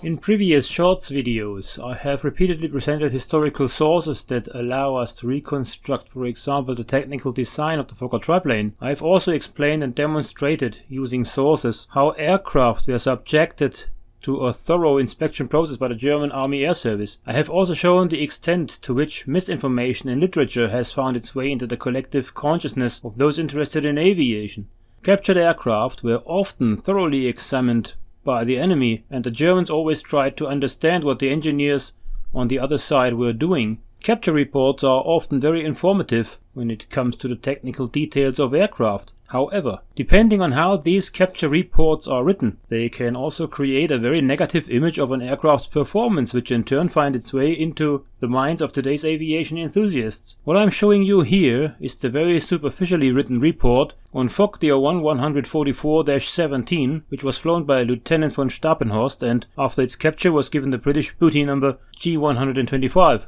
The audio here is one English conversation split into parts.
In previous shorts videos, I have repeatedly presented historical sources that allow us to reconstruct, for example, the technical design of the Fokker triplane. I have also explained and demonstrated, using sources, how aircraft were subjected to a thorough inspection process by the German Army Air Service. I have also shown the extent to which misinformation in literature has found its way into the collective consciousness of those interested in aviation. Captured aircraft were often thoroughly examined by the enemy, and the Germans always tried to understand what the engineers on the other side were doing. Capture reports are often very informative when it comes to the technical details of aircraft. However, depending on how these capture reports are written, they can also create a very negative image of an aircraft's performance, which in turn finds its way into the minds of today's aviation enthusiasts. What I'm showing you here is the very superficially written report on Fokker 144-17, which was flown by Lieutenant von Stapenhorst and after its capture was given the British booty number G125.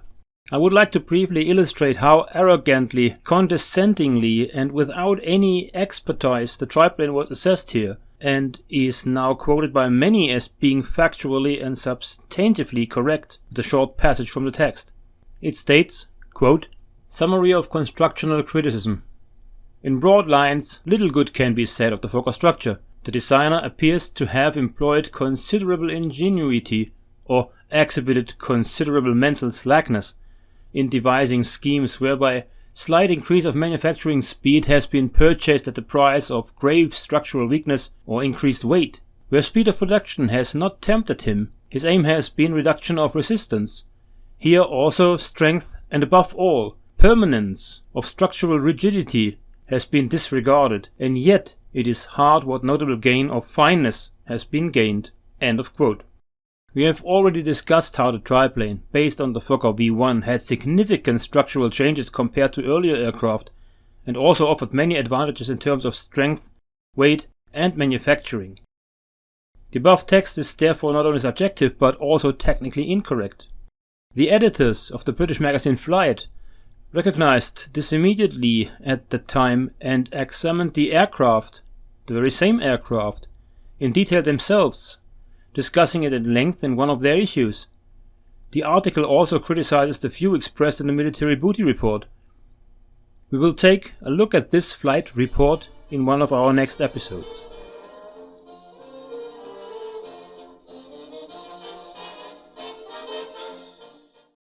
I would like to briefly illustrate how arrogantly, condescendingly and without any expertise the triplane was assessed here, and is now quoted by many as being factually and substantively correct. The short passage from the text. It states, quote, "Summary of constructional criticism. In broad lines, little good can be said of the Fokker structure. The designer appears to have employed considerable ingenuity or exhibited considerable mental slackness in devising schemes whereby slight increase of manufacturing speed has been purchased at the price of grave structural weakness or increased weight. Where speed of production has not tempted him, his aim has been reduction of resistance. Here also strength and above all permanence of structural rigidity has been disregarded, and yet it is hard what notable gain of fineness has been gained." End of quote. We have already discussed how the triplane, based on the Fokker V1, had significant structural changes compared to earlier aircraft, and also offered many advantages in terms of strength, weight and manufacturing. The above text is therefore not only subjective but also technically incorrect. The editors of the British magazine Flight recognized this immediately at the time and examined the aircraft, the very same aircraft, in detail themselves, discussing it at length in one of their issues. The article also criticizes the view expressed in the military booty report. We will take a look at this flight report in one of our next episodes.